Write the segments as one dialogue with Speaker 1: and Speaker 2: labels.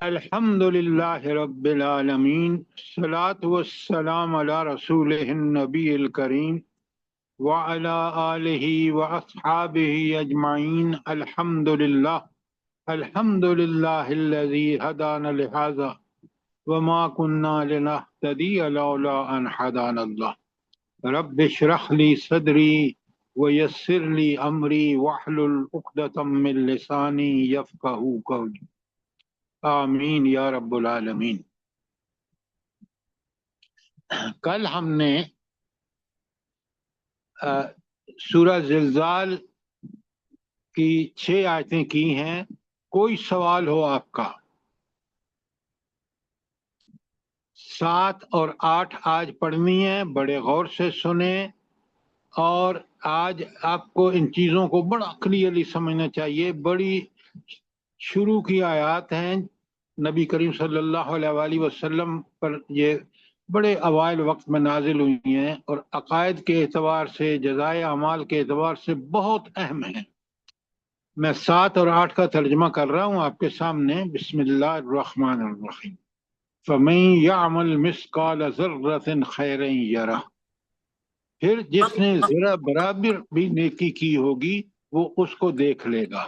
Speaker 1: الحمدللہ رب العالمین الصلاۃ والسلام علی رسولہ النبی الکریم وعلی آلہ واصحابہ اجمعین الحمدللہ الحمدللہ الذی ہدانا لہذا وما كنا لنهتدی لولا ان ہدانا اللہ رب اشرح لی صدری ویسر لی امری واحلل عقدۃ من لسانی یفقہوا قولی آمین یا رب العالمین۔ کل ہم نے سورہ زلزال کی 6 آیتیں کی ہیں۔ کوئی سوال ہو آپ کا؟ 7 اور 8 آج پڑھنی ہے، بڑے غور سے سنیں، اور آج آپ کو ان چیزوں کو بڑا کلیئرلی سمجھنا چاہیے۔ بڑی شروع کی آیات ہیں، نبی کریم صلی اللہ علیہ وآلہ وسلم پر یہ بڑے اوائل وقت میں نازل ہوئی ہیں، اور عقائد کے اعتبار سے، جزائے اعمال کے اعتبار سے بہت اہم ہیں۔ میں 7 اور 8 کا ترجمہ کر رہا ہوں آپ کے سامنے۔ بسم اللہ الرحمن الرحیم۔ فَمَن يَعْمَلْ مِثْقَالَ ذَرَّةٍ خَيْرًا يَرَهُ، پھر جس نے ذرا برابر بھی نیکی کی ہوگی وہ اس کو دیکھ لے گا۔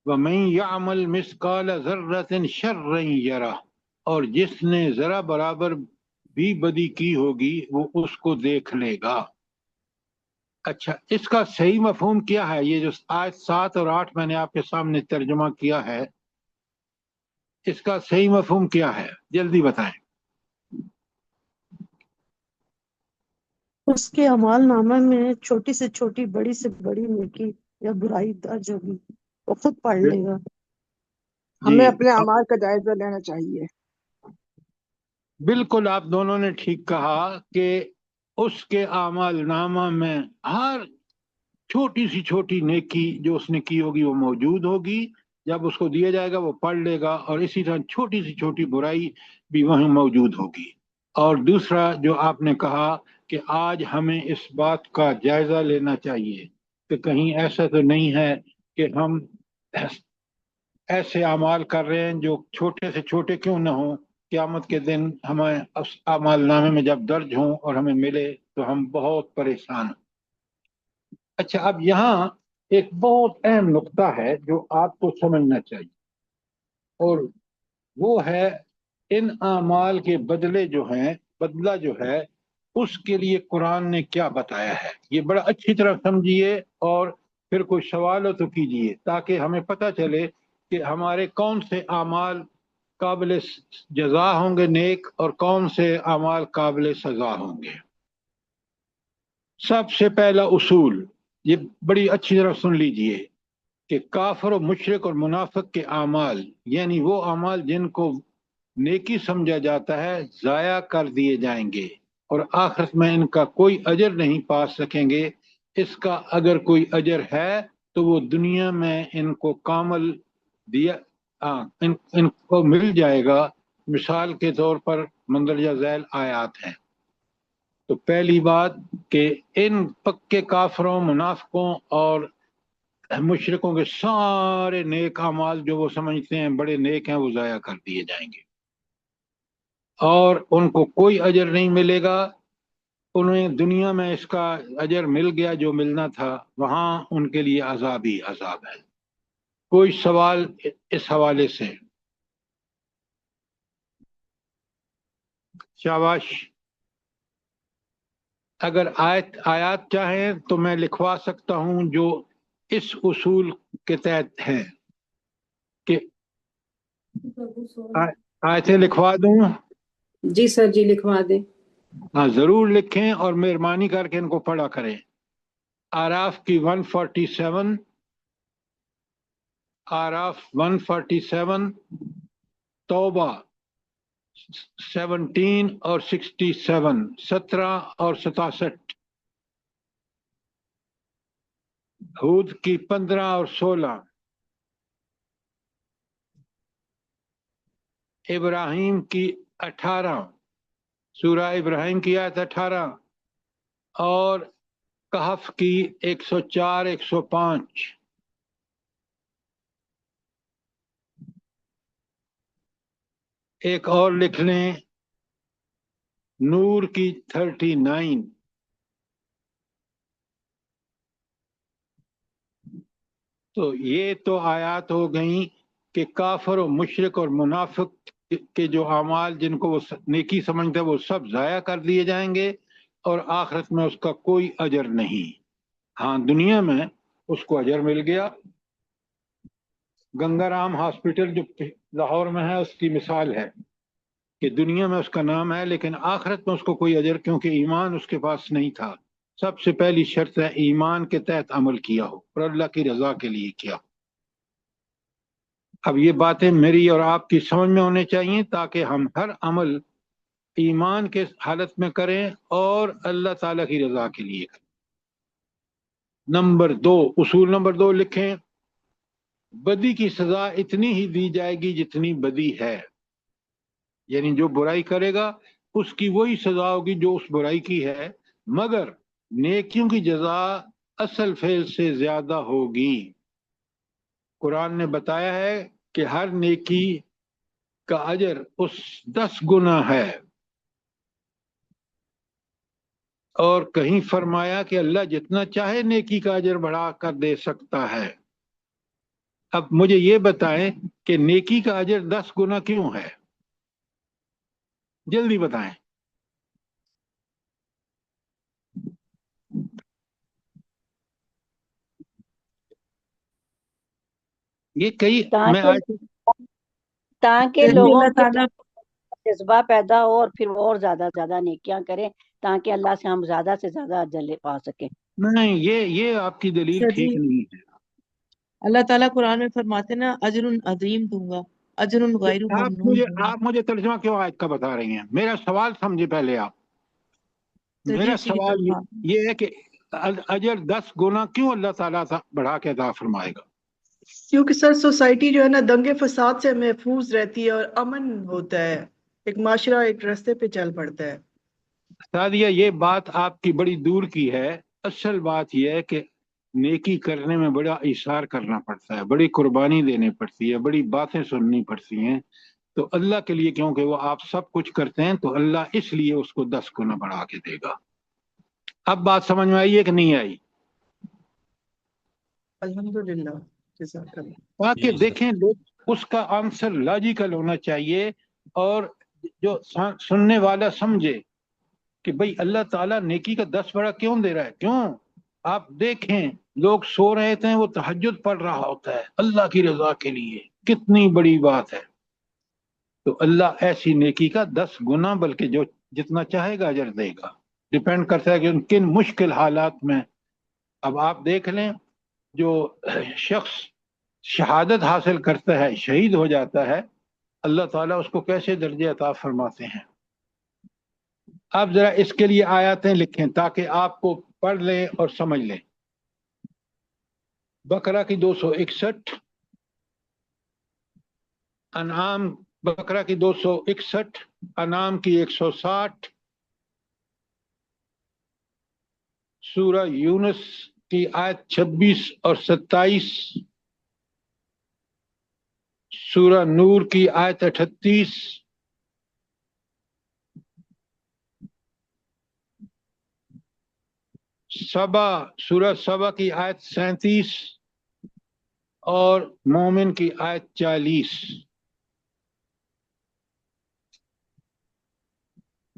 Speaker 1: وَمَن يَعْمَلْ مِثْقَالَ ذَرَّةٍ شَرًّا يَرَهُ، اور جس نے ذرا برابر بھی بدی کی ہوگی وہ اس کو دیکھ لے گا۔ اچھا، اس کا صحیح مفہوم کیا ہے؟ یہ جو آیت 7 اور 8 میں نے آپ کے سامنے ترجمہ کیا ہے، اس کا صحیح مفہوم کیا ہے؟ جلدی بتائیں۔
Speaker 2: اس کے اعمال نامہ میں چھوٹی سے چھوٹی، بڑی سے بڑی نیکی یا برائی درج ہوگی، وہ خود پڑھ لے گا۔
Speaker 3: ہمیں
Speaker 1: جی
Speaker 3: اپنے اعمال کا جائزہ لینا چاہیے۔
Speaker 1: بالکل، آپ دونوں نے ٹھیک کہا کہ اس کے اعمال نامہ میں ہر چھوٹی سی چھوٹی نیکی جو اس نے کی ہوگی وہ موجود ہوگی۔ جب اس کو دیا جائے گا وہ پڑھ لے گا، اور اسی طرح چھوٹی سی چھوٹی برائی بھی وہیں موجود ہوگی۔ اور دوسرا جو آپ نے کہا کہ آج ہمیں اس بات کا جائزہ لینا چاہیے کہ کہیں ایسا تو نہیں ہے کہ ہم ایسے اعمال کر رہے ہیں جو چھوٹے سے چھوٹے کیوں نہ ہوں، قیامت کے دن ہمیں اعمال نامے میں جب درج ہوں اور ہمیں ملے تو ہم بہت پریشان ہوں۔ اچھا، اب یہاں ایک بہت اہم نقطہ ہے جو آپ کو سمجھنا چاہیے، اور وہ ہے ان اعمال کے بدلے جو ہیں، بدلہ جو ہے اس کے لیے قرآن نے کیا بتایا ہے۔ یہ بڑا اچھی طرح سمجھیے، اور پھر کوئی سوال ہو تو کیجیے، تاکہ ہمیں پتہ چلے کہ ہمارے کون سے اعمال قابل جزا ہوں گے نیک، اور کون سے اعمال قابل سزا ہوں گے۔ سب سے پہلا اصول یہ بڑی اچھی طرح سن لیجئے کہ کافر و مشرک اور منافق کے اعمال، یعنی وہ اعمال جن کو نیکی سمجھا جاتا ہے، ضائع کر دیے جائیں گے، اور آخرت میں ان کا کوئی اجر نہیں پا سکیں گے۔ اس کا اگر کوئی اجر ہے تو وہ دنیا میں ان کو کامل دیا ان کو مل جائے گا۔ مثال کے طور پر مندرجہ ذیل آیات ہیں۔ تو پہلی بات کہ ان پکے کافروں، منافقوں اور مشرکوں کے سارے نیک اعمال جو وہ سمجھتے ہیں بڑے نیک ہیں، وہ ضائع کر دیے جائیں گے، اور ان کو کوئی اجر نہیں ملے گا۔ انہیں دنیا میں اس کا اجر مل گیا جو ملنا تھا، وہاں ان کے لیے عذاب ہی عذاب ہے۔ کوئی سوال اس حوالے سے؟ شاباش۔ اگر آیات چاہیں تو میں لکھوا سکتا ہوں جو اس اصول کے تحت ہیں، کہ آیتیں لکھوا دوں؟
Speaker 4: جی سر، جی لکھوا دیں۔
Speaker 1: ہاں ضرور لکھیں، اور مہربانی کر کے ان کو پڑھا کریں۔ آراف کی 147، آراف 147، توبہ 17 اور 67، 17 اور 67، ہود کی 15 اور 16، ابراہیم کی 18، سورہ ابراہیم کی آیت 18، اور کہف کی 104، 105۔ ایک اور لکھ لیں نور کی 39. تو یہ تو آیات ہو گئیں کہ کافر و مشرک اور منافق کے جو اعمال جن کو وہ نیکی سمجھتے ہیں وہ سب ضائع کر دیے جائیں گے اور آخرت میں اس کا کوئی اجر نہیں. ہاں دنیا میں اس کو اجر مل گیا. گنگا رام ہاسپٹل جو لاہور میں ہے اس کی مثال ہے کہ دنیا میں اس کا نام ہے لیکن آخرت میں اس کو کوئی اجر، کیونکہ ایمان اس کے پاس نہیں تھا. سب سے پہلی شرط ہے ایمان کے تحت عمل کیا ہو اور اللہ کی رضا کے لیے کیا ہو. اب یہ باتیں میری اور آپ کی سمجھ میں ہونے چاہیے تاکہ ہم ہر عمل ایمان کے حالت میں کریں اور اللہ تعالیٰ کی رضا کے لیے کریں. نمبر 2، اصول نمبر 2 لکھیں، بدی کی سزا اتنی ہی دی جائے گی جتنی بدی ہے. یعنی جو برائی کرے گا اس کی وہی سزا ہوگی جو اس برائی کی ہے، مگر نیکیوں کی جزا اصل فعل سے زیادہ ہوگی. قرآن نے بتایا ہے کہ ہر نیکی کا اجر اس 10 گنا ہے، اور کہیں فرمایا کہ اللہ جتنا چاہے نیکی کا اجر بڑھا کر دے سکتا ہے. اب مجھے یہ بتائیں کہ نیکی کا اجر 10 گنا کیوں ہے؟ جلدی بتائیں. یہ کئی میں آج
Speaker 5: تاکہ
Speaker 2: پھر بھی
Speaker 5: لوگوں
Speaker 2: اللہ
Speaker 5: کے
Speaker 2: تعالیٰ
Speaker 5: جذبہ پیدا ہو اور پھر وہ اور زیادہ سے زیادہ نیکیاں کریں تاکہ اللہ سے ہم زیادہ سے زیادہ اجر لے پا سکیں.
Speaker 1: نہیں، یہ آپ کی دلیل
Speaker 2: سر جی،
Speaker 1: ٹھیک نہیں ہے.
Speaker 2: اللہ تعالیٰ قرآن میں فرماتے نا اجر عظیم دوں گا، اجر غیر ممنون دوں گا.
Speaker 1: آپ مجھے ترجمہ کیوں آیت کا بتا رہی ہیں؟ میرا سوال سمجھے پہلے آپ.
Speaker 2: سر جی
Speaker 1: میرا
Speaker 2: اسی کی
Speaker 1: سوال
Speaker 2: طرف
Speaker 1: یہ ہے کہ اجر 10 گنا کیوں اللہ تعالیٰ بڑھا کے عطا فرمائے گا؟
Speaker 3: کیونکہ سر سوسائٹی جو ہے نا دنگے فساد سے محفوظ رہتی ہے اور امن ہوتا ہے، ایک معاشرہ ایک راستے پہ چل پڑتا ہے.
Speaker 1: سادیہ یہ بات آپ کی بڑی دور کی ہے. اصل بات یہ ہے کہ نیکی کرنے میں بڑا ایثار کرنا پڑتا ہے، بڑی قربانی دینی پڑتی ہے، بڑی باتیں سننی پڑتی ہیں. تو اللہ کے لیے کیونکہ وہ آپ سب کچھ کرتے ہیں تو اللہ اس لیے اس کو 10 گنا بڑھا کے دے گا. اب بات سمجھ میں آئی ہے کہ نہیں آئی؟
Speaker 3: الحمدللہ، جزاک اللہ.
Speaker 1: تاکہ دیکھیں لوگ اس کا آنسر لاجیکل ہونا چاہیے اور جو سننے والا سمجھے کہ بھئی اللہ تعالیٰ نیکی کا 10 بڑا کیوں دے رہا ہے. کیوں؟ آپ دیکھیں لوگ سو رہے تھے وہ تہجد پڑھ رہا ہوتا ہے اللہ کی رضا کے لیے، کتنی بڑی بات ہے. تو اللہ ایسی نیکی کا 10 گنا بلکہ جو جتنا چاہے گا اجر دے گا. ڈیپینڈ کرتا ہے کہ ان کن مشکل حالات میں. اب آپ دیکھ لیں جو شخص شہادت حاصل کرتا ہے، شہید ہو جاتا ہے، اللہ تعالیٰ اس کو کیسے درجے عطا فرماتے ہیں. آپ ذرا اس کے لیے آیاتیں لکھیں تاکہ آپ کو پڑھ لیں اور سمجھ لیں. بقرہ کی 261، انعام بقرہ کی 261، انعام کی 160، سورہ یونس کی آیت 26 اور 27، سورہ نور کی آیت 38، سورہ سبا کی آیت 37 اور مومن کی آیت 40۔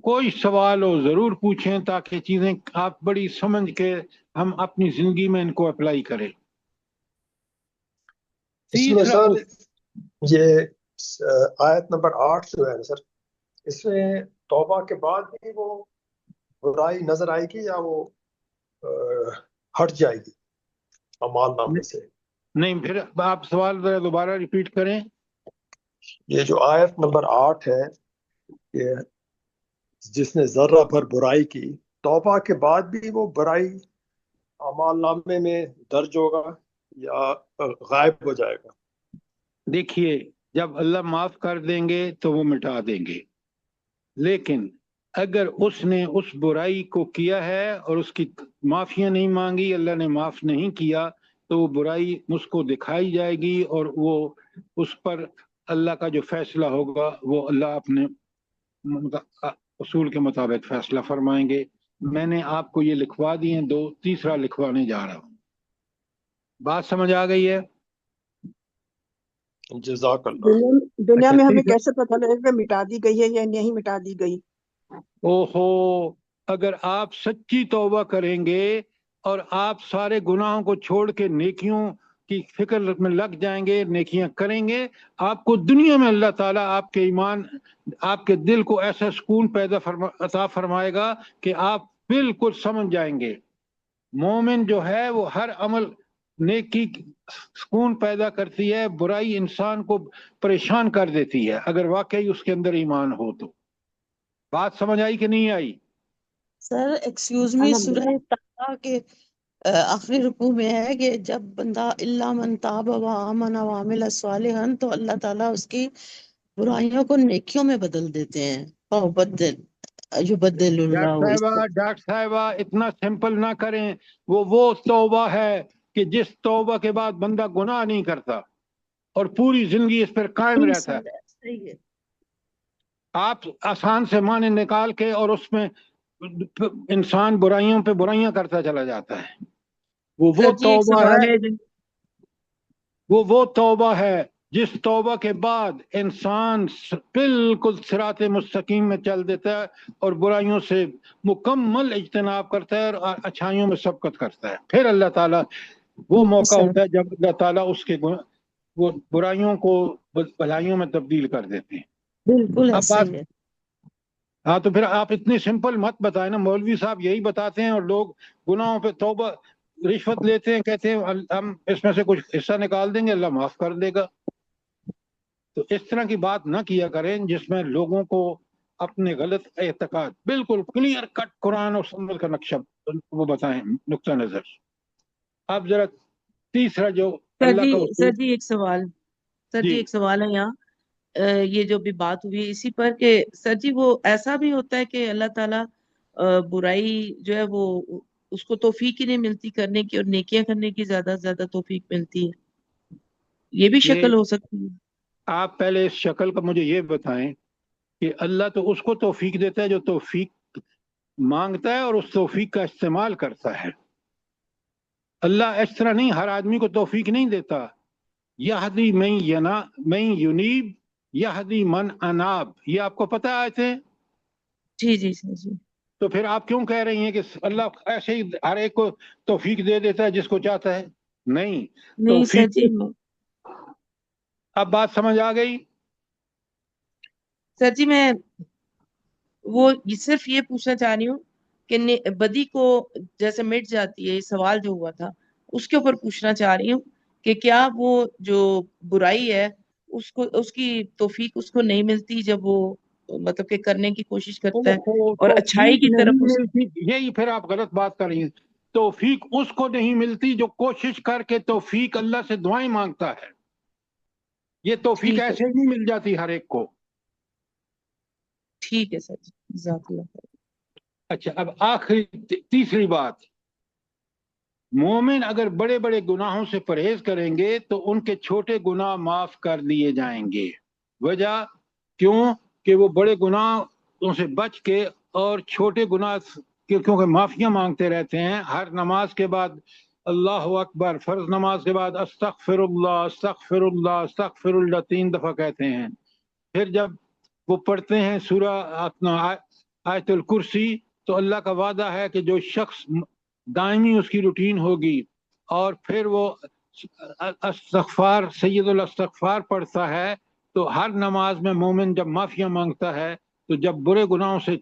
Speaker 1: کوئی سوال ہو ضرور پوچھیں تاکہ چیزیں آپ بڑی سمجھ کے ہم اپنی زندگی میں ان کو اپلائی کریں۔
Speaker 6: اس میں
Speaker 1: تیسرا
Speaker 6: سر یہ آیت نمبر 8 جو ہے نا سر، اس میں توبہ کے بعد بھی وہ برائی نظر آئے گی یا وہ ہٹ جائے گی اعمال نامے سے؟
Speaker 1: نہیں، پھر آپ سوال ذرا دوبارہ ریپیٹ کریں۔
Speaker 6: یہ جو آیت نمبر 8 ہے کہ جس نے ذرہ بھر برائی کی، توبہ کے بعد بھی وہ برائی اعمال نامے میں درج ہوگا یا غائب ہو جائے گا؟
Speaker 1: دیکھیے جب اللہ معاف کر دیں گے تو وہ مٹا دیں گے، لیکن اگر اس نے اس برائی کو کیا ہے اور اس کی معافیاں نہیں مانگی، اللہ نے معاف نہیں کیا، تو وہ برائی اس کو دکھائی جائے گی اور وہ اس پر اللہ کا جو فیصلہ ہوگا وہ اللہ اپنے اصول کے مطابق فیصلہ فرمائیں گے. میں نے آپ کو یہ لکھوا دی ہیں 2، تیسرا لکھوانے جا رہا ہوں. بات سمجھ آ گئی ہے؟
Speaker 6: جزاک اللہ.
Speaker 3: دنیا میں ہمیں
Speaker 1: تیسرا،
Speaker 3: کیسے پتہ لگے کہ مٹا دی گئی ہے یا نہیں مٹا دی گئی؟
Speaker 1: اوہو، اگر آپ سچی توبہ کریں گے اور آپ سارے گناہوں کو چھوڑ کے نیکیوں کی فکر میں لگ جائیں گے، نیکیاں کریں گے، آپ کو دنیا میں اللہ تعالیٰ آپ کے ایمان، آپ کے دل کو ایسا سکون عطا فرمائے گا کہ آپ بالکل سمجھ جائیں گے. مومن جو ہے وہ ہر عمل نیکی سکون پیدا کرتی ہے، برائی انسان کو پریشان کر دیتی ہے اگر واقعی اس کے اندر ایمان ہو تو. بات سمجھ آئی کہ نہیں آئی؟
Speaker 2: سر ایکسکیوز می، سورہ توبہ کے آخری رکوع میں ہے کہ جب بندہ الا من تاب و آمن و عمل صالحا تو اللہ تعالیٰ اس کی برائیوں کو نیکیوں میں بدل دیتے ہیں. یبدل اللہ
Speaker 1: ڈاکٹر صاحبہ اتنا سمپل نہ کریں. وہ توبہ ہے کہ جس توبہ کے بعد بندہ گناہ نہیں کرتا اور پوری زندگی اس پر قائم رہتا ہے.
Speaker 2: صحیح ہے.
Speaker 1: آپ آسان سے معنی نکال کے اور اس میں انسان برائیوں پہ برائیاں کرتا چلا جاتا ہے. وہ توبہ ہے، وہ توبہ ہے جس توبہ کے بعد انسان بالکل صراط مستقیم میں چل دیتا ہے اور برائیوں سے مکمل اجتناب کرتا ہے اور اچھائیوں میں سبقت کرتا ہے. پھر اللہ تعالیٰ وہ موقع ہوتا ہے جب اللہ تعالیٰ اس کے وہ برائیوں کو بھلائیوں میں تبدیل کر دیتے ہیں.
Speaker 2: بالکل
Speaker 1: اب
Speaker 2: ایسا
Speaker 1: بات،
Speaker 2: ہی ہے.
Speaker 1: ہاں تو پھر آپ اتنی سمپل مت بتائیں نا. مولوی صاحب یہی بتاتے ہیں اور لوگ گناہوں پہ توبہ، رشوت لیتے ہیں، کہتے ہیں ہم اس میں سے کچھ حصہ نکال دیں گے اللہ معاف کر دے گا. تو اس طرح کی بات نہ کیا کریں جس میں لوگوں کو اپنے غلط اعتقاد بالکل کلیئر کٹ قرآن اور سنت کا نقشہ وہ بتائیں، نقطہ نظر. اب ذرا تیسرا جو اللہ کا
Speaker 7: سر
Speaker 1: اصول.
Speaker 7: جی ایک سوال، سر
Speaker 1: جی
Speaker 7: جی ایک سوال ہے یہاں. یہ جو بھی بات ہوئی اسی پر کہ سر جی وہ ایسا بھی ہوتا ہے کہ اللہ تعالیٰ برائی جو ہے وہ اس کو توفیق ہی نہیں ملتی کرنے کی اور نیکیاں کرنے کی زیادہ سے زیادہ توفیق ملتی ہے، یہ بھی شکل ہو سکتی ہے؟
Speaker 1: آپ پہلے اس شکل کا مجھے یہ بتائیں کہ اللہ تو اس کو توفیق دیتا ہے جو توفیق مانگتا ہے اور اس توفیق کا استعمال کرتا ہے. اللہ اس طرح نہیں، ہر آدمی کو توفیق نہیں دیتا. یہدی من ینیب یہدی من اناب، یہ آپ کو پتہ آئے تھے؟
Speaker 7: جی جی سر جی.
Speaker 1: تو پھر آپ کیوں کہہ رہی ہیں کہ اللہ ایسے ہی ہر ایک کو توفیق دے دیتا ہے جس کو چاہتا ہے؟ نہیں،
Speaker 7: نہیں سر
Speaker 1: توفیق.
Speaker 7: جی.
Speaker 1: اب بات سمجھ آ گئی؟
Speaker 7: سر جی میں وہ صرف یہ پوچھنا چاہ رہی ہوں کہ بدی کو جیسے مٹ جاتی ہے، یہ سوال جو ہوا تھا اس کے اوپر پوچھنا چاہ رہی ہوں کہ کیا وہ جو برائی ہے اس کی توفیق اس کو نہیں ملتی جب وہ مطلب کہ کرنے کی کوشش کرتا ہے اور اچھائی
Speaker 1: توفیق
Speaker 7: کی طرف
Speaker 1: نہیں ملتی، یہی پھر آپ غلط بات کر رہی ہیں. توفیق اس کو نہیں ملتی جو کوشش کر کے توفیق اللہ سے دعائیں مانگتا ہے. یہ توفیق
Speaker 7: ٹھیک ہے،
Speaker 1: ایسے نہیں مل جاتی ہر ایک کو.
Speaker 7: ٹھیک ہے سر جی، جزاک اللہ خیر.
Speaker 1: اچھا، اب آخری تیسری بات، مومن اگر بڑے بڑے گناہوں سے پرہیز کریں گے تو ان کے چھوٹے گناہ معاف کر دیے جائیں گے. وجہ کیوں؟ کہ وہ بڑے گناہوں سے بچ کے اور چھوٹے گناہ کیونکہ معافیاں مانگتے رہتے ہیں. ہر نماز کے بعد اللہ اکبر، فرض نماز کے بعد استغفر اللہ استغفر اللہ استغفر اللہ 3 دفعہ کہتے ہیں. پھر جب وہ پڑھتے ہیں سورہ آیت الکرسی تو اللہ کا وعدہ ہے کہ جو شخص دائمی اس کی روٹین ہوگی اور پھر وہ استغفار سید الاستغفار پڑھتا ہے تو ہر نماز میں مومن جب معافیاں مانگتا ہے تو جب برے گناہوں سے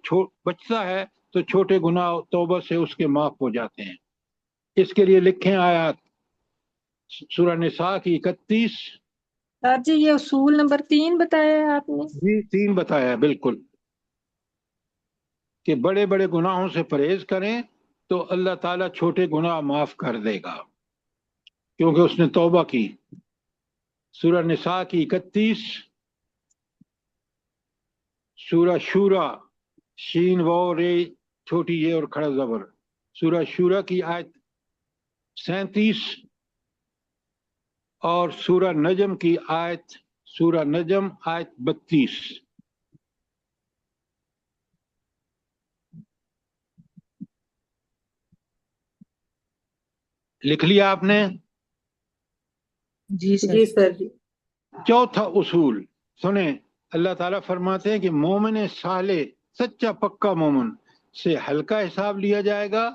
Speaker 1: بچتا ہے تو چھوٹے گناہ توبہ سے اس کے معاف ہو جاتے ہیں. اس کے لیے لکھیں آیات سورہ نساء کی 31.
Speaker 4: سر جی یہ اصول نمبر 3 بتایا ہے آپ نے؟
Speaker 1: جی 3 بتایا ہے بالکل، کہ بڑے بڑے گناہوں سے پرہیز کریں تو اللہ تعالیٰ چھوٹے گناہ معاف کر دے گا کیونکہ اس نے توبہ کی. سورہ نساء کی 31، سورہ شورا شین و رے چھوٹی یہ اور کھڑا زبر، سورہ شورا کی آیت 37 اور سورہ نجم کی آیت سورہ نجم آیت 32. لکھ لیا آپ نے؟
Speaker 7: جی سر.
Speaker 4: جی سر جی.
Speaker 1: چوتھا اصول سنیں، اللہ تعالیٰ فرماتے ہیں کہ مومن صالح، سچا پکا مومن سے ہلکا حساب لیا جائے گا،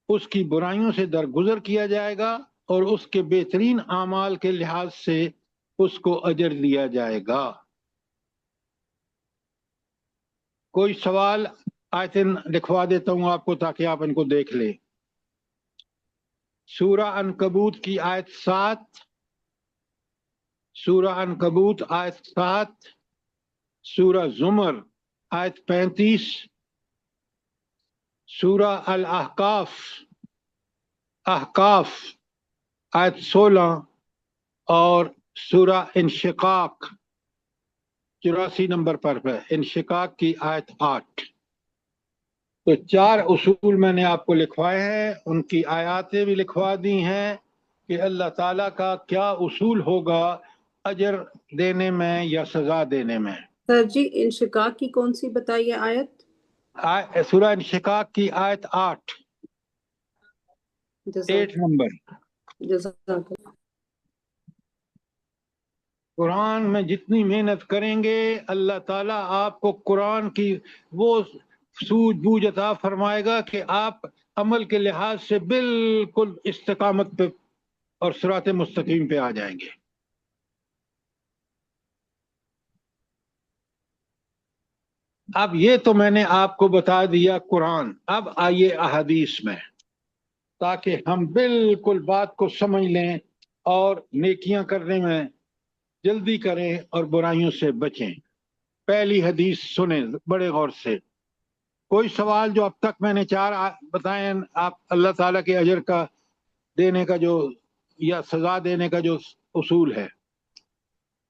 Speaker 1: اس کی برائیوں سے درگزر کیا جائے گا، اور اس کے بہترین اعمال کے لحاظ سے اس کو اجر دیا جائے گا. کوئی سوال؟ آیتیں لکھوا دیتا ہوں آپ کو تاکہ آپ ان کو دیکھ لیں. سورہ عنکبوت کی آیت 7، سورہ عنکبوت آیت 7، سورہ زمر آیت 35، سورہ الاحقاف احقاف آیت 16، اور سورہ انشقاق 84 نمبر پر ہے، انشقاق کی آیت 8. تو 4 اصول میں نے آپ کو لکھوائے ہیں، ان کی آیاتیں بھی لکھوا دی ہیں کہ اللہ تعالیٰ کا کیا اصول ہوگا اجر دینے میں یا سزا دینے میں.
Speaker 8: سر جی انشقاق کی کون سی بتائیے آیت؟
Speaker 1: سورہ انشقاق کی آیت 8 نمبر.
Speaker 8: جزاک اللہ.
Speaker 1: قرآن میں جتنی محنت کریں گے اللہ تعالیٰ آپ کو قرآن کی وہ سوجھ بوجھ عطا فرمائے گا کہ آپ عمل کے لحاظ سے بالکل استقامت پہ اور صراط مستقیم پہ آ جائیں گے. اب یہ تو میں نے آپ کو بتا دیا قرآن. اب آئیے احادیث میں تاکہ ہم بالکل بات کو سمجھ لیں اور نیکیاں کرنے میں جلدی کریں اور برائیوں سے بچیں. پہلی حدیث سنیں بڑے غور سے. کوئی سوال جو اب تک میں نے 4 بتائیں آپ اللہ تعالیٰ کے اجر کا دینے کا جو یا سزا دینے کا جو اصول ہے.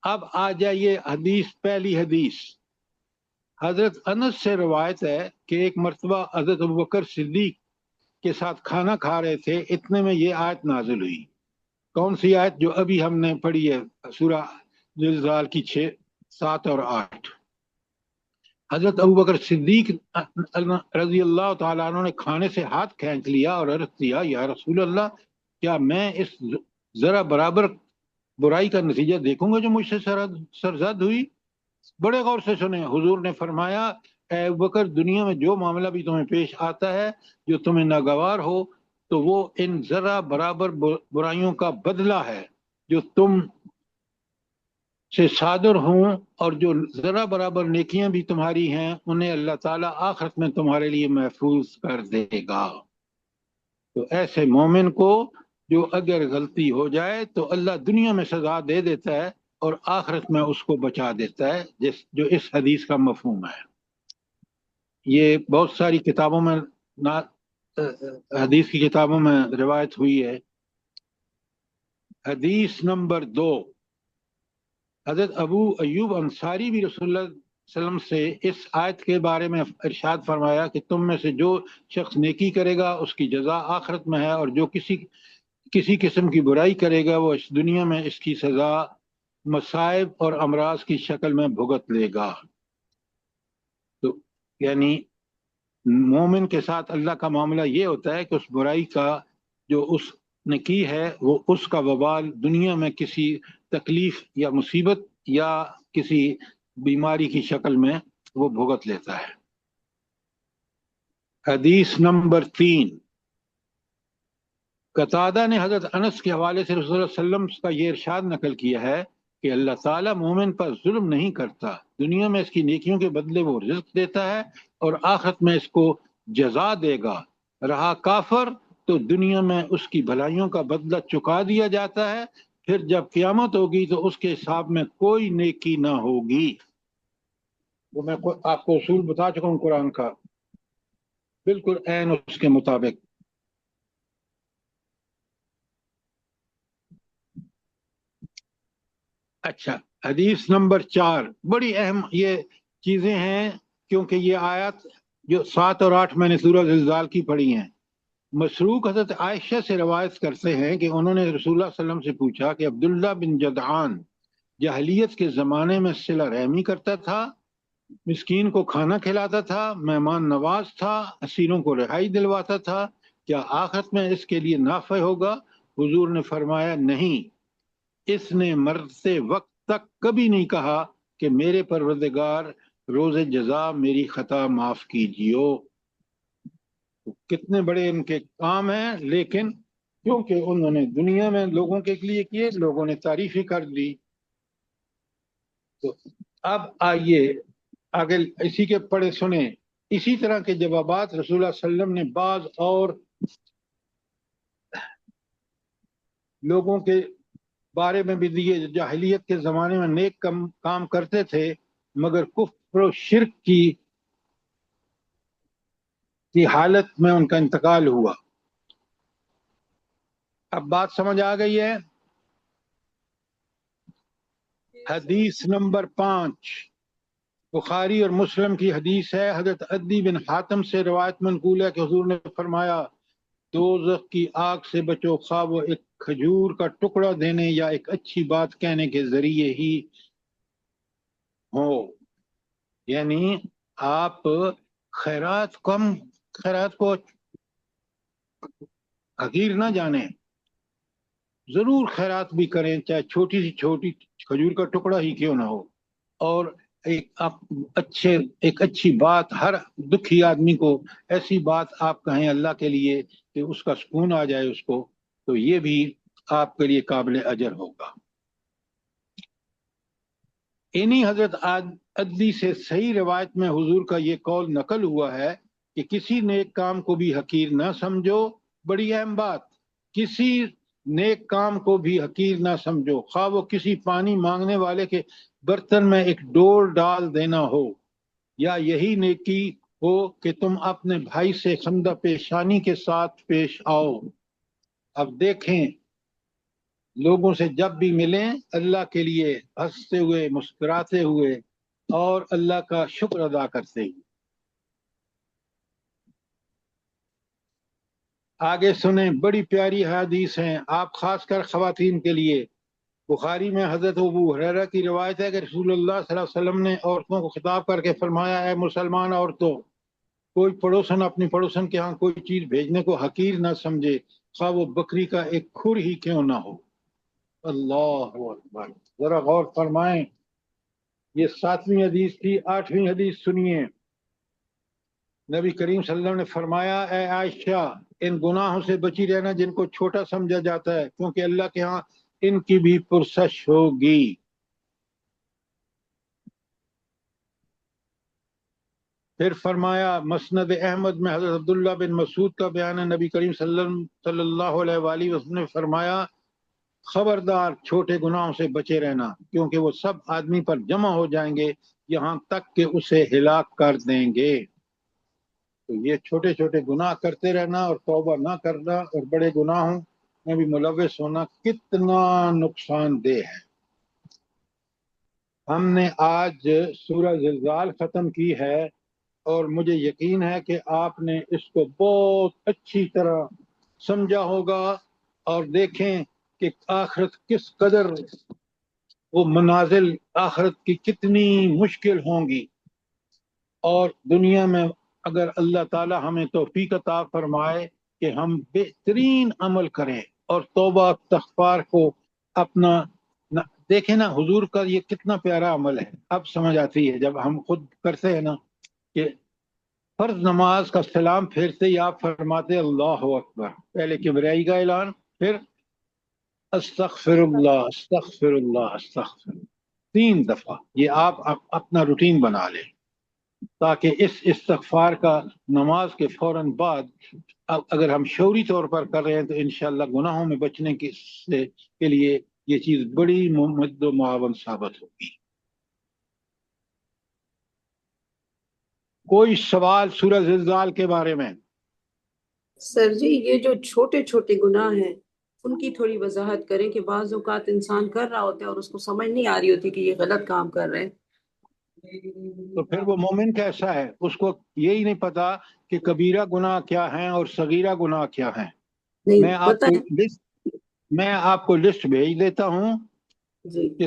Speaker 1: اب آ جائیے حدیث. پہلی حدیث حضرت انس سے روایت ہے کہ ایک مرتبہ حضرت ابوبکر صدیق کے ساتھ کھانا کھا رہے تھے، اتنے میں یہ آیت نازل ہوئی. کون سی آیت؟ جو ابھی ہم نے پڑھی ہے، سورہ زلزال کی 6، 7 اور 8. حضرت ابوبکر صدیق رضی اللہ تعالیٰ عنہ نے کھانے سے ہاتھ کھینچ لیا اور عرض کیا، یا رسول اللہ، کیا میں اس ذرا برابر برائی کا نتیجہ دیکھوں گا جو مجھ سے سرزد ہوئی؟ بڑے غور سے سنیں. حضور نے فرمایا، اے ابوبکر، دنیا میں جو معاملہ بھی تمہیں پیش آتا ہے جو تمہیں ناگوار ہو تو وہ ان ذرا برابر برائیوں کا بدلہ ہے جو تم سے صادر ہوں، اور جو ذرا برابر نیکیاں بھی تمہاری ہیں انہیں اللہ تعالیٰ آخرت میں تمہارے لیے محفوظ کر دے گا. تو ایسے مومن کو جو اگر غلطی ہو جائے تو اللہ دنیا میں سزا دے دیتا ہے اور آخرت میں اس کو بچا دیتا ہے، جو اس حدیث کا مفہوم ہے. یہ بہت ساری کتابوں میں حدیث کی کتابوں میں روایت ہوئی ہے. حدیث نمبر 2، حضرت ابو ایوب انصاری بھی رسول اللہ صلی اللہ علیہ وسلم سے اس آیت کے بارے میں ارشاد فرمایا کہ تم میں سے جو شخص نیکی کرے گا اس کی جزا آخرت میں ہے، اور جو کسی قسم کی برائی کرے گا وہ اس دنیا میں اس کی سزا مصائب اور امراض کی شکل میں بھگت لے گا. تو یعنی مومن کے ساتھ اللہ کا معاملہ یہ ہوتا ہے کہ اس برائی کا جو اس نے کی ہے وہ اس کا وبال دنیا میں کسی تکلیف یا مصیبت یا کسی بیماری کی شکل میں وہ بھگت لیتا ہے. حدیث نمبر 3، قتادہ نے حضرت انس کے حوالے سے رسول اللہ صلی اللہ علیہ وسلم کا یہ ارشاد نقل کیا ہے کہ اللہ تعالیٰ مومن پر ظلم نہیں کرتا، دنیا میں اس کی نیکیوں کے بدلے وہ رزق دیتا ہے اور آخرت میں اس کو جزا دے گا. رہا کافر تو دنیا میں اس کی بھلائیوں کا بدلہ چکا دیا جاتا ہے، پھر جب قیامت ہوگی تو اس کے حساب میں کوئی نیکی نہ ہوگی. وہ میں آپ کو اصول بتا چکا ہوں قرآن کا، بالکل عین اس کے مطابق. اچھا، حدیث نمبر 4 بڑی اہم یہ چیزیں ہیں کیونکہ یہ آیات جو 7 اور 8 میں نے سورہ زلزال کی پڑھی ہیں. مسروق حضرت عائشہ سے روایت کرتے ہیں کہ انہوں نے رسول اللہ صلی اللہ علیہ وسلم سے پوچھا کہ عبداللہ بن جدعان جاہلیت کے زمانے میں صلہ رحمی کرتا تھا، مسکین کو کھانا کھلاتا تھا، مہمان نواز تھا، اسیروں کو رہائی دلواتا تھا، کیا آخرت میں اس کے لیے نافع ہوگا؟ حضور نے فرمایا نہیں، اس نے مرتے وقت تک کبھی نہیں کہا کہ میرے پروردگار روز جزا میری خطا معاف کیجیو۔ کتنے بڑے ان کے کام ہیں، لیکن کیونکہ انہوں نے دنیا میں لوگوں کے لیے کیے، لوگوں نے تعریف ہی کر دی۔ تو اب آئیے آگے اسی کے پڑھے سنیں، اسی طرح کے جوابات رسول اللہ صلی اللہ علیہ وسلم نے بعض اور لوگوں کے بارے میں بھی دیے جو جاہلیت کے زمانے میں نیک کام کرتے تھے مگر کفر و شرک کی حالت میں ان کا انتقال ہوا۔ اب بات سمجھ آ گئی ہے؟ حدیث نمبر 5 بخاری اور مسلم کی حدیث ہے، حضرت عدی بن حاتم سے روایت منقول ہے کہ حضور نے فرمایا دوزخ کی آگ سے بچو، خواہ وہ ایک کھجور کا ٹکڑا دینے یا ایک اچھی بات کہنے کے ذریعے ہی ہو۔ یعنی آپ خیرات کو حقیر نہ جانیں، ضرور خیرات بھی کریں، چاہے چھوٹی سی چھوٹی کھجور کا ٹکڑا ہی کیوں نہ ہو، اور ایک اچھی بات، ہر دکھی آدمی کو ایسی بات آپ کہیں اللہ کے لیے کہ اس کا سکون آ جائے اس کو، تو یہ بھی آپ کے لیے قابل اجر ہوگا۔ انہی حضرت عدی سے صحیح روایت میں حضور کا یہ قول نقل ہوا ہے کہ کسی نیک کام کو بھی حقیر نہ سمجھو۔ بڑی اہم بات، کسی نیک کام کو بھی حقیر نہ سمجھو، خواہ وہ کسی پانی مانگنے والے کے برتن میں ایک ڈول ڈال دینا ہو، یا یہی نیکی ہو کہ تم اپنے بھائی سے خندہ پیشانی کے ساتھ پیش آؤ۔ اب دیکھیں، لوگوں سے جب بھی ملیں اللہ کے لیے ہنستے ہوئے، مسکراتے ہوئے اور اللہ کا شکر ادا کرتے ہوئے۔ آگے سنیں، بڑی پیاری حدیث ہیں، آپ خاص کر خواتین کے لیے۔ بخاری میں حضرت ابو ہریرہ کی روایت ہے کہ رسول اللہ صلی اللہ علیہ وسلم نے عورتوں کو خطاب کر کے فرمایا، اے مسلمان عورتوں، کوئی پڑوسن اپنی پڑوسن کے ہاں کوئی چیز بھیجنے کو حقیر نہ سمجھے، خواہ وہ بکری کا ایک کھر ہی کیوں نہ ہو۔ اللہ اکبر، ذرا غور فرمائیں، یہ 7ویں حدیث تھی۔ 8ویں حدیث سنیے، نبی کریم صلی اللہ علیہ وسلم نے فرمایا، اے عائشہ، ان گناہوں سے بچی رہنا جن کو چھوٹا سمجھا جاتا ہے، کیونکہ اللہ کے ہاں ان کی بھی پرسش ہوگی۔ پھر فرمایا، مسند احمد میں حضرت عبداللہ بن مسعود کا بیان ہے، نبی کریم صلی اللہ علیہ وآلہ وسلم نے فرمایا، خبردار چھوٹے گناہوں سے بچے رہنا، کیونکہ وہ سب آدمی پر جمع ہو جائیں گے یہاں تک کہ اسے ہلاک کر دیں گے۔ تو یہ چھوٹے چھوٹے گناہ کرتے رہنا اور توبہ نہ کرنا اور بڑے گناہوں میں بھی ملوث ہونا کتنا نقصان دہ ہے۔ ہم نے آج سورہ زلزال ختم کی ہے اور مجھے یقین ہے کہ آپ نے اس کو بہت اچھی طرح سمجھا ہوگا، اور دیکھیں کہ آخرت کس قدر، وہ منازل آخرت کی کتنی مشکل ہوں گی، اور دنیا میں اگر اللہ تعالی ہمیں توفیق عطا فرمائے کہ ہم بہترین عمل کریں اور توبہ استغفار کو اپنا دیکھیں نا، حضور کا یہ کتنا پیارا عمل ہے۔ اب سمجھ آتی ہے جب ہم خود کرتے ہیں نا، کہ فرض نماز کا سلام پھیرتے ہی آپ فرماتے اللہ اکبر، پہلے کبریائی کا اعلان، پھر استغفر اللہ استغفر اللہ استغفر، 3 دفعہ یہ آپ اپنا روٹین بنا لیں، تاکہ اس استغفار کا نماز کے فوراً بعد اگر ہم شعوری طور پر کر رہے ہیں تو انشاءاللہ گناہوں میں بچنے کے لیے یہ چیز بڑی ممد و معاون ثابت ہوگی۔ کوئی سوال سورہ زلزال کے بارے میں؟
Speaker 8: سر جی، یہ جو چھوٹے چھوٹے گناہ ہیں ان کی تھوڑی وضاحت کریں کہ بعض اوقات انسان کر رہا ہوتا ہے اور اس کو سمجھ نہیں آ رہی ہوتی کہ یہ غلط کام کر رہے ہیں۔
Speaker 1: تو پھر وہ مومن کیسا ہے؟ اس کو یہی نہیں پتا کہ کبیرہ گناہ کیا ہیں اور صغیرہ گناہ کیا ہیں۔
Speaker 8: نہیں پتہ ہے
Speaker 1: میں آپ کو لسٹ بھیج دیتا ہوں
Speaker 8: جی۔
Speaker 1: کہ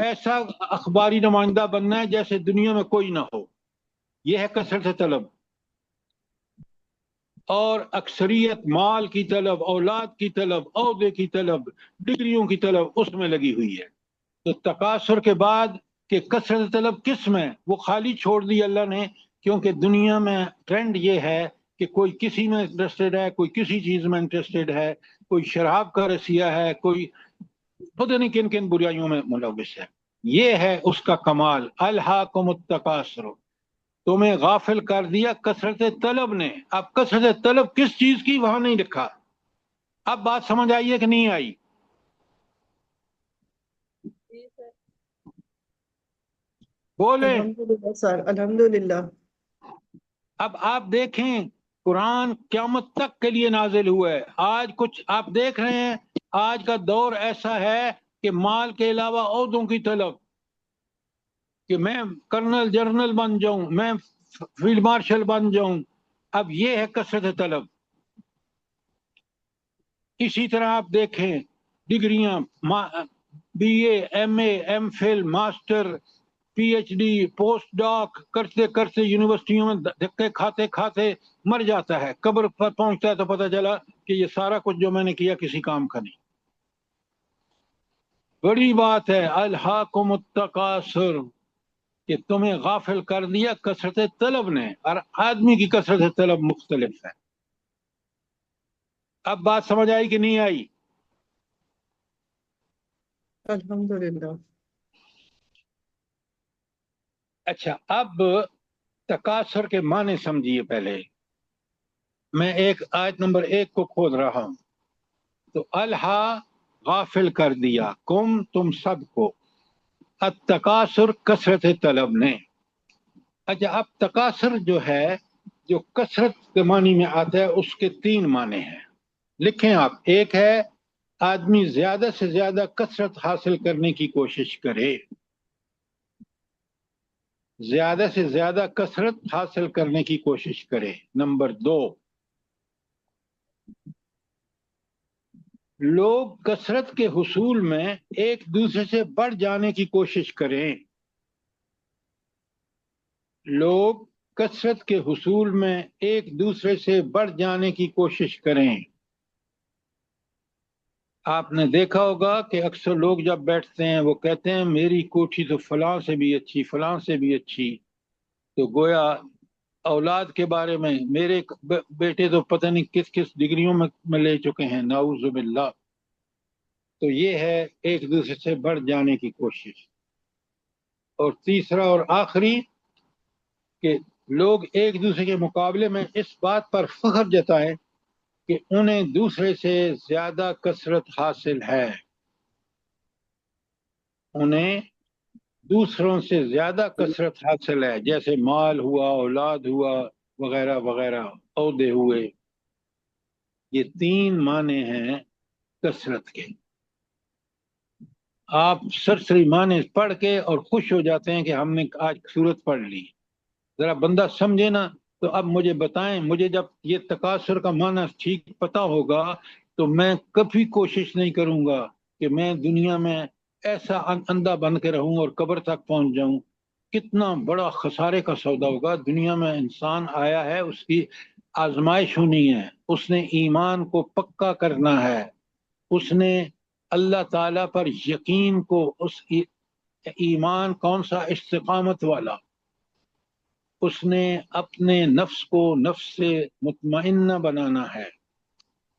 Speaker 1: ایسا اخباری نمائندہ بننا ہے جیسے دنیا میں کوئی نہ ہو. یہ ہے کثرت طلب. اور اکثریت مال کی طلب، اولاد کی طلب، عہدے کی طلب، ڈگریوں کی طلب اس میں لگی ہوئی ہے. تو تکاثر کے بعد کہ کثرت طلب کس میں، وہ خالی چھوڑ دی اللہ نے، کیونکہ دنیا میں ٹرینڈ یہ ہے کہ کوئی کسی میں انٹرسٹڈ ہے، کوئی کسی چیز میں انٹرسٹڈ ہے، کوئی شراب کا رسیہ ہے، کوئی پتہ نہیں کن کن برائیوں میں ملوث ہے. یہ ہے اس کا کمال. الہاکم التکاثر، تمہیں غافل کر دیا کثرت طلب نے. اب کثرت طلب کس چیز کی وہاں نہیں لکھا. اب بات سمجھ آئی ہے کہ نہیں آئی؟ بولیں.
Speaker 3: الحمدللہ سر، الحمدللہ.
Speaker 1: اب آپ دیکھیں قرآن قیامت تک کے لیے نازل ہوا ہے. آج کچھ آپ دیکھ رہے ہیں، آج کا دور ایسا ہے کہ مال کے علاوہ عہدوں کی طلب، کہ میں کرنل جنرل بن جاؤں، میں فیلڈ مارشل بن جاؤں. اب یہ ہے کثرت طلب. اسی طرح آپ دیکھیں ڈگریاں، B A, M A, M Phil, master, P H D, post doc کرتے کرتے یونیورسٹیوں میں دھکے کھاتے کھاتے مر جاتا ہے. قبر پر پہنچتا ہے تو پتہ چلا کہ یہ سارا کچھ جو میں نے کیا کسی کام کا نہیں. بڑی بات ہے الہاکم التکاثر، کہ تمہیں غافل کر دیا کثرت طلب نے. اور آدمی کی کثرت طلب مختلف ہے. اب بات سمجھ آئی کہ نہیں آئی؟
Speaker 3: الحمدللہ.
Speaker 1: اچھا، اب تکاثر کے معنی سمجھیے. پہلے میں ایک آیت نمبر 1 کو کھول رہا ہوں. تو الہا غافل کر دیا، کم تم سب کو، التکاثر کثرت طلب نے. اچھا، اب تکاثر جو ہے، جو کثرت کے معنی میں آتا ہے، اس کے 3 معنی ہیں. لکھیں آپ. ایک ہے آدمی زیادہ سے زیادہ کثرت حاصل کرنے کی کوشش کرے، زیادہ سے زیادہ کثرت حاصل کرنے کی کوشش کرے. نمبر 2، لوگ کثرت کے حصول میں ایک دوسرے سے بڑھ جانے کی کوشش کریں. لوگ کثرت کے حصول میں ایک دوسرے سے بڑھ جانے کی کوشش کریں. آپ نے دیکھا ہوگا کہ اکثر لوگ جب بیٹھتے ہیں وہ کہتے ہیں میری کوٹھی تو فلاں سے بھی اچھی، فلاں سے بھی اچھی. تو گویا اولاد کے بارے میں، میرے بیٹے تو پتہ نہیں کس کس ڈگریوں میں لے چکے ہیں، نعوذ باللہ. تو یہ ہے ایک دوسرے سے بڑھ جانے کی کوشش. اور تیسرا اور آخری، کہ لوگ ایک دوسرے کے مقابلے میں اس بات پر فخر جتائیں کہ انہیں دوسرے سے زیادہ کثرت حاصل ہے، انہیں دوسروں سے زیادہ کثرت حاصل ہے، جیسے مال ہوا، اولاد ہوا، وغیرہ وغیرہ، عہدے ہوئے. یہ 3 معنی ہیں کثرت کے. آپ سرسری معنی پڑھ کے اور خوش ہو جاتے ہیں کہ ہم نے آج سورت پڑھ لی. ذرا بندہ سمجھے نا. تو اب مجھے بتائیں، مجھے جب یہ تکاثر کا معنی ٹھیک پتا ہوگا تو میں کبھی کوشش نہیں کروں گا کہ میں دنیا میں ایسا اندھا بن کے رہوں اور قبر تک پہنچ جاؤں. کتنا بڑا خسارے کا سودا ہوگا. دنیا میں انسان آیا ہے، اس کی آزمائش ہونی ہے، اس نے ایمان کو پکا کرنا ہے، اس نے اللہ تعالیٰ پر یقین کو، اس کی ایمان کون سا استقامت والا، اس نے اپنے نفس کو نفس سے مطمئنہ بنانا ہے،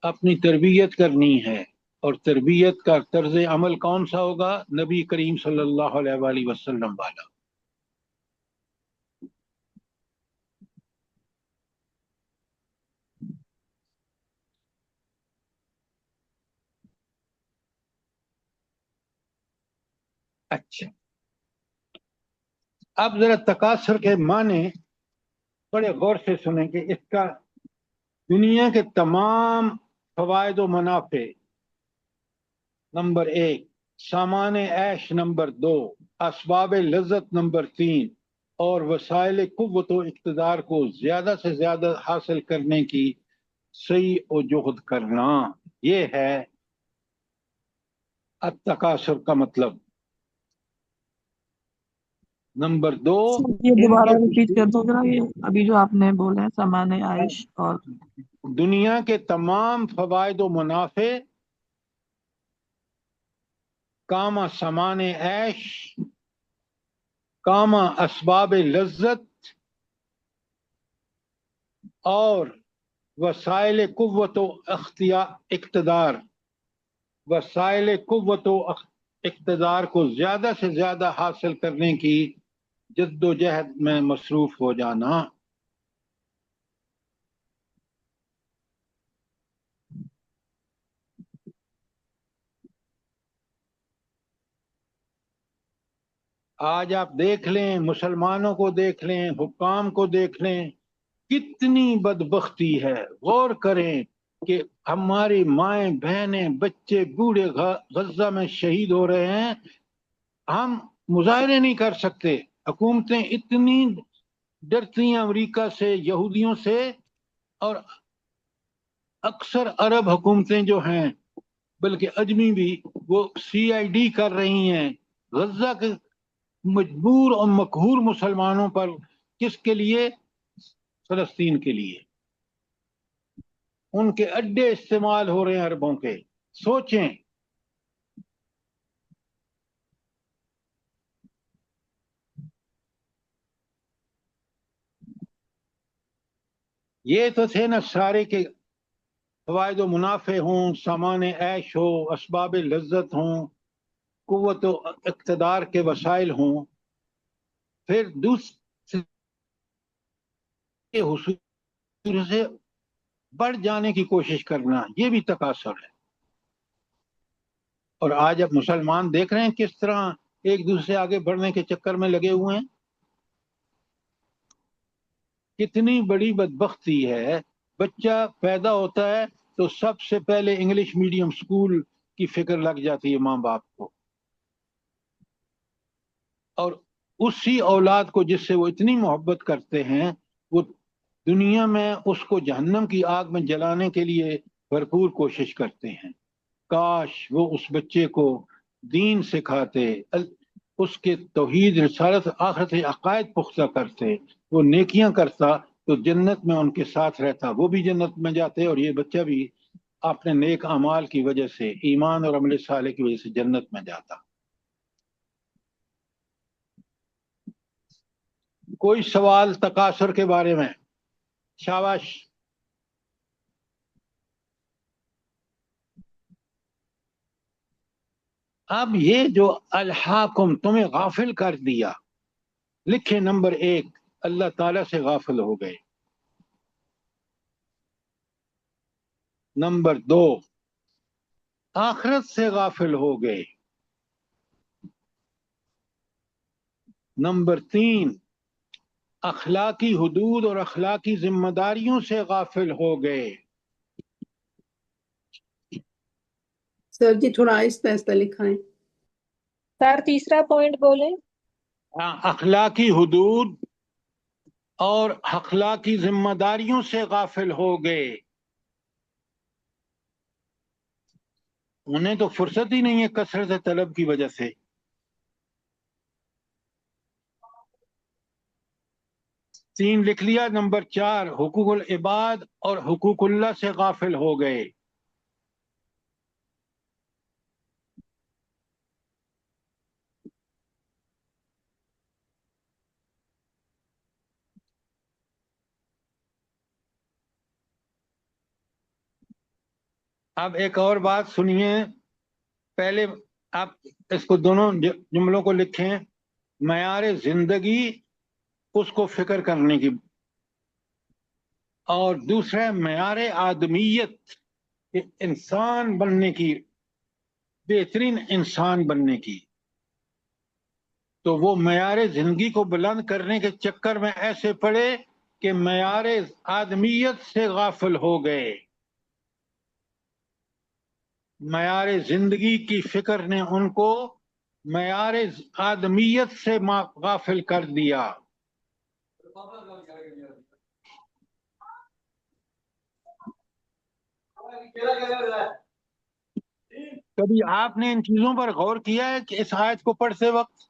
Speaker 1: اپنی تربیت کرنی ہے. اور تربیت کا طرز عمل کون سا ہوگا؟ نبی کریم صلی اللہ علیہ وآلہ وسلم والا. اچھا، اب ذرا تکاثر کے معنی بڑے غور سے سنیں کہ اس کا دنیا کے تمام فوائد و منافع. نمبر 1 سامان عیش، نمبر 2 اسباب لذت، نمبر 3 اور وسائل قوت و اقتدار کو زیادہ سے زیادہ حاصل کرنے کی سعی و جہد کرنا. یہ ہے التکاثر کا مطلب. نمبر 2
Speaker 9: یہ
Speaker 1: ان
Speaker 9: دوبارہ
Speaker 1: کے
Speaker 9: ریپیٹ کر دو ذرا، یہ ابھی جو آپ نے بولا ہے سامان عائش اور
Speaker 1: دنیا کے تمام فوائد و منافع، کاما سامان عیش، کاما اسباب لذت، اور وسائل قوت و اقتدار، وسائل قوت و اقتدار کو زیادہ سے زیادہ حاصل کرنے کی جد و جہد میں مصروف ہو جانا۔ آج آپ دیکھ لیں، مسلمانوں کو دیکھ لیں، حکام کو دیکھ لیں، کتنی بدبختی ہے۔ غور کریں کہ ہماری مائیں بہنیں بچے بوڑھے غزہ میں شہید ہو رہے ہیں، ہم مظاہرے نہیں کر سکتے۔ حکومتیں اتنی ڈرتی ہیں امریکہ سے، یہودیوں سے، اور اکثر عرب حکومتیں جو ہیں بلکہ عجمی بھی، وہ CID کر رہی ہیں غزہ کے مجبور اور مقہور مسلمانوں پر۔ کس کے لیے؟ فلسطین کے لیے۔ ان کے اڈے استعمال ہو رہے ہیں عربوں کے۔ سوچیں، یہ تو تھے نا سارے کے فوائد و منافع ہوں، سامان عیش ہو، اسباب لذت ہوں، قوت و اقتدار کے وسائل ہوں، پھر دوسرے حصول سے بڑھ جانے کی کوشش کرنا، یہ بھی تکاثر ہے۔ اور آج اب مسلمان دیکھ رہے ہیں کس طرح ایک دوسرے سے آگے بڑھنے کے چکر میں لگے ہوئے ہیں۔ کتنی بڑی بدبختی ہے، بچہ پیدا ہوتا ہے تو سب سے پہلے انگلش میڈیم سکول کی فکر لگ جاتی ہے ماں باپ کو، اور اسی اولاد کو جس سے وہ اتنی محبت کرتے ہیں، وہ دنیا میں اس کو جہنم کی آگ میں جلانے کے لیے بھرپور کوشش کرتے ہیں۔ کاش وہ اس بچے کو دین سکھاتے، اس کے توحید، رسالت، آخرت عقائد پختہ کرتے، وہ نیکیاں کرتا تو جنت میں ان کے ساتھ رہتا، وہ بھی جنت میں جاتے اور یہ بچہ بھی اپنے نیک اعمال کی وجہ سے، ایمان اور عمل صالح کی وجہ سے جنت میں جاتا۔ کوئی سوال تکاثر کے بارے میں؟ شاباش۔ اب یہ جو الہاکم، تمہیں غافل کر دیا، لکھے نمبر 1، اللہ تعالیٰ سے غافل ہو گئے۔ نمبر 2، آخرت سے غافل ہو گئے۔ نمبر 3، اخلاقی حدود اور اخلاقی ذمہ داریوں سے غافل ہو گئے۔
Speaker 8: سر جی تھوڑا آہستہ آہستہ لکھائیں۔
Speaker 4: سر تیسرا پوائنٹ بولیں۔
Speaker 1: اخلاقی حدود اور اخلاقی ذمہ داریوں سے غافل ہو گئے۔ انہیں تو فرصت ہی نہیں ہے کثرت طلب کی وجہ سے۔ تین لکھ لیا۔ نمبر 4، حقوق العباد اور حقوق اللہ سے غافل ہو گئے۔ اب ایک اور بات سنیے، پہلے آپ اس کو دونوں جملوں کو لکھیں۔ معیار زندگی، اس کو فکر کرنے کی، اور دوسرا معیار آدمیت، انسان بننے کی، بہترین انسان بننے کی۔ تو وہ معیار زندگی کو بلند کرنے کے چکر میں ایسے پڑے کہ معیار آدمیت سے غافل ہو گئے۔ معیار زندگی کی فکر نے ان کو معیار آدمیت سے غافل کر دیا۔ کبھی آپ نے ان چیزوں پر غور کیا ہے کہ اس آیت کو پڑھتے وقت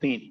Speaker 1: 3।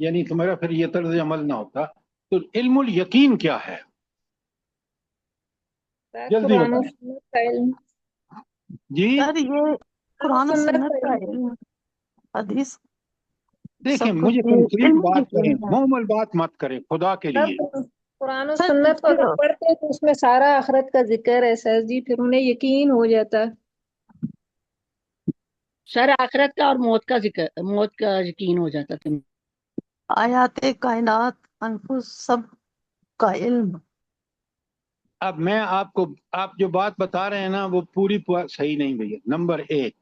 Speaker 1: یعنی تمہارا پھر یہ طرز عمل نہ ہوتا. تو علم الیقین کیا ہے؟ جلدی
Speaker 4: قرآن و
Speaker 1: بتائیں.
Speaker 4: سنت کا علم.
Speaker 1: جی
Speaker 2: سر یہ قرآن و سنت کا علم، حدیث
Speaker 1: دیکھیں،
Speaker 2: سب
Speaker 1: مجھے
Speaker 2: کچھ یہ
Speaker 1: کنکریٹ
Speaker 2: علم
Speaker 1: بات کریں،
Speaker 2: یقین ہے.
Speaker 1: مومل بات مت کریں خدا کے لیے.
Speaker 4: قرآن و
Speaker 2: سر
Speaker 4: سنت کو
Speaker 2: یہ
Speaker 4: اگر پڑھتے ہیں تو اس میں سارا آخرت کا ذکر ہے سر جی، پھر انہیں یقین ہو جاتا ہے.
Speaker 5: سر آخرت کا اور موت کا ذکر، موت کا یقین ہو جاتا تھا.
Speaker 2: آیات کائنات انفس سب کا علم.
Speaker 1: اب میں آپ جو بات بتا رہے ہیں نا وہ پوری صحیح نہیں بھیا. نمبر 1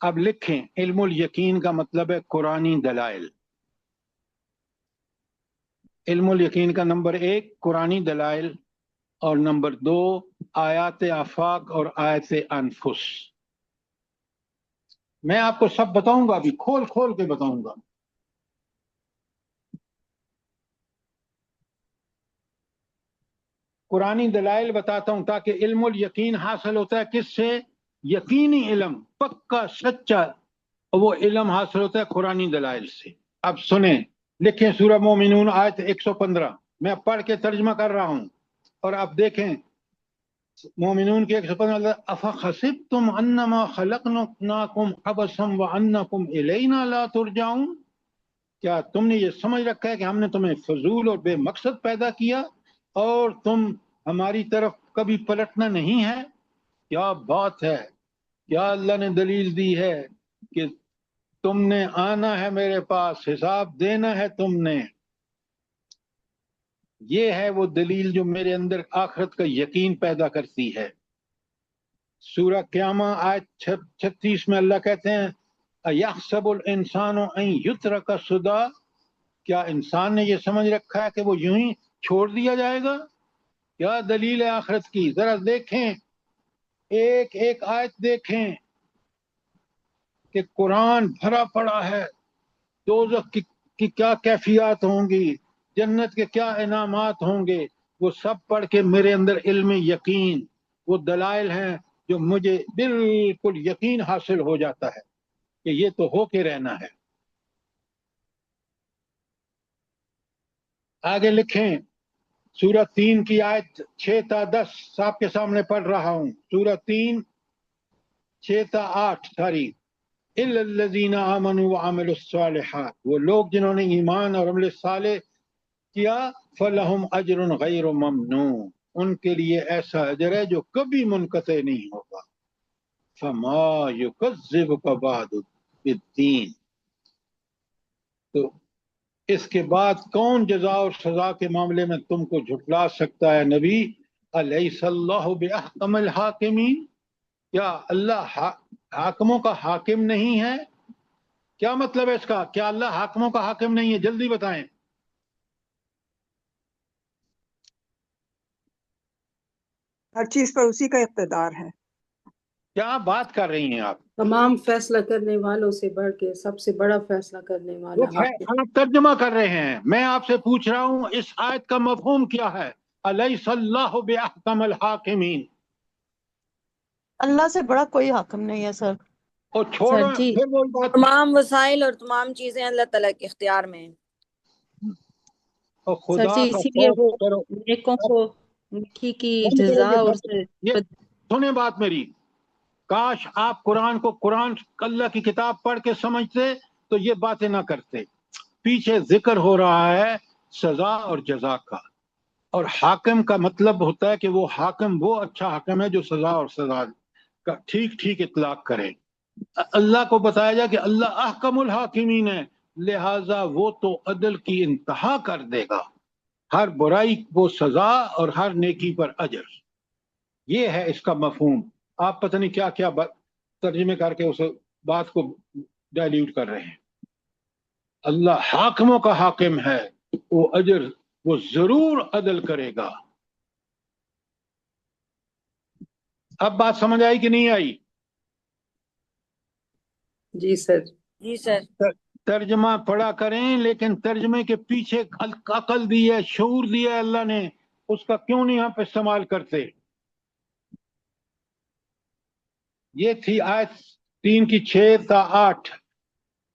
Speaker 1: اب لکھیں، علم الیقین کا مطلب ہے قرآنی دلائل. علم الیقین کا نمبر 1 قرآنی دلائل، اور نمبر 2 آیات آفاق اور آیت انفس. میں آپ کو سب بتاؤں گا، ابھی کھول کھول کے بتاؤں گا. قرآنی دلائل بتاتا ہوں تاکہ علم الیقین حاصل ہوتا ہے کس سے؟ یقینی علم، پکا سچا وہ علم حاصل ہوتا ہے قرآنی دلائل سے. اب سنیں، لکھیں سورہ مومنون آیت 115. میں پڑھ کے ترجمہ کر رہا ہوں اور آپ دیکھیں مومنون کے 115. افحسبتم انما خلقناکم عبثا وانکم الینا لا ترجعون، کیا تم نے یہ سمجھ رکھا ہے کہ ہم نے تمہیں فضول اور بے مقصد پیدا کیا اور تم ہماری طرف کبھی پلٹنا نہیں ہے؟ کیا بات ہے، کیا اللہ نے دلیل دی ہے کہ تم نے آنا ہے میرے پاس، حساب دینا ہے تم نے. یہ ہے وہ دلیل جو میرے اندر آخرت کا یقین پیدا کرتی ہے. سورہ قیامہ آیت 36 میں اللہ کہتے ہیں اَيَحْسَبُ الْإِنسَانُ أَن يُتْرَكَ سُدًى، کیا انسان نے یہ سمجھ رکھا ہے کہ وہ یوں ہی چھوڑ دیا جائے گا؟ کیا دلیل ہے آخرت کی، ذرا دیکھیں، ایک ایک آیت دیکھیں کہ قرآن بھرا پڑا ہے دوزخ کی کیا کیفیات ہوں گی، جنت کے کیا انعامات ہوں گے. وہ سب پڑھ کے میرے اندر علم یقین، وہ دلائل ہیں جو مجھے بالکل یقین حاصل ہو جاتا ہے کہ یہ تو ہو کے رہنا ہے. آگے لکھیں سورہ 3 کی آیت 6 تا 10 آپ کے سامنے پڑھ رہا ہوں. سورہ 3 6 تا 8 ساری. اِلَّا الَّذِينَ آمَنُوا وَعَمِلُوا الصَّالِحَاتِ، وہ لوگ جنہوں نے ایمان اور عمل صالح کیا، فَلَهُمْ أَجْرٌ غَيْرُ مَمْنُونٍ، ان کے لیے ایسا اجر ہے جو کبھی منقطع نہیں ہوگا. فَمَا يُكَذِّبُكَ بَعْدُ بِالدِّينِ، تو اس کے بعد کون جزا اور سزا کے معاملے میں تم کو جھٹلا سکتا ہے نبی؟ أَلَيْسَ اللَّهُ بِأَحْكَمِ الْحَاكِمِينَ، کیا اللہ حاکموں کا حاکم نہیں ہے؟ کیا مطلب ہے اس کا؟ کیا اللہ حاکموں کا حاکم نہیں ہے؟ جلدی بتائیں.
Speaker 9: ہر چیز پر اسی کا اقتدار ہے.
Speaker 1: کیا بات کر رہی ہیں آپ؟
Speaker 8: تمام فیصلہ کرنے والوں سے بڑھ کے سب سے بڑا فیصلہ کرنے
Speaker 1: وہ
Speaker 8: والا حاکم.
Speaker 1: آپ ترجمہ کر رہے ہیں، میں آپ سے پوچھ رہا ہوں اس آیت کا مفہوم کیا ہے؟ الیس اللہ بأحکم الحاکمین.
Speaker 2: اللہ سے بڑا کوئی حاکم نہیں ہے سر.
Speaker 1: اور چھوڑو
Speaker 10: سر جی
Speaker 1: پھر وہ بات.
Speaker 10: تمام وسائل اور تمام چیزیں اللہ تعالیٰ کے اختیار میں ہیں.
Speaker 1: اور
Speaker 4: سر
Speaker 1: خدا
Speaker 4: جی
Speaker 1: کا
Speaker 4: اسی لیے
Speaker 1: خوف
Speaker 4: وہ
Speaker 1: کرو.
Speaker 4: نیکوں
Speaker 1: اب
Speaker 4: کو نیکی کی
Speaker 1: بند کرو
Speaker 4: جزا اور
Speaker 1: یہ سنیں بات میری. کاش آپ قرآن کو قرآن اللہ کی کتاب پڑھ کے سمجھتے تو یہ باتیں نہ کرتے. پیچھے ذکر ہو رہا ہے سزا اور جزا کا، اور حاکم کا مطلب ہوتا ہے کہ وہ حاکم وہ اچھا حاکم ہے جو سزا اور سزا کا ٹھیک ٹھیک اطلاق کرے. اللہ کو بتایا جائے کہ اللہ احکم الحاکمین ہے، لہذا وہ تو عدل کی انتہا کر دے گا، ہر برائی کو سزا اور ہر نیکی پر اجر. یہ ہے اس کا مفہوم. آپ پتہ نہیں کیا کیا ترجمے کر کے اس بات کو ڈائلیوٹ کر رہے ہیں. اللہ حاکموں کا حاکم ہے، وہ اجر وہ ضرور عدل کرے گا. اب بات سمجھ آئی کہ نہیں آئی؟
Speaker 8: جی سر.
Speaker 10: جی سر.
Speaker 1: ترجمہ پڑھا کریں، لیکن ترجمے کے پیچھے عقل دی ہے، شعور دیا ہے اللہ نے، اس کا کیوں نہیں آپ استعمال کرتے؟ یہ تھی آیت 3 کی 6 تا 8.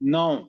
Speaker 1: 9।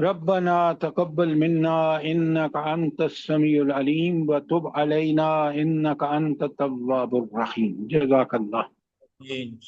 Speaker 1: ربنا تقبل منا انك انت السميع العليم وتب علينا انك انت التواب الرحيم. جزاك الله.
Speaker 11: جی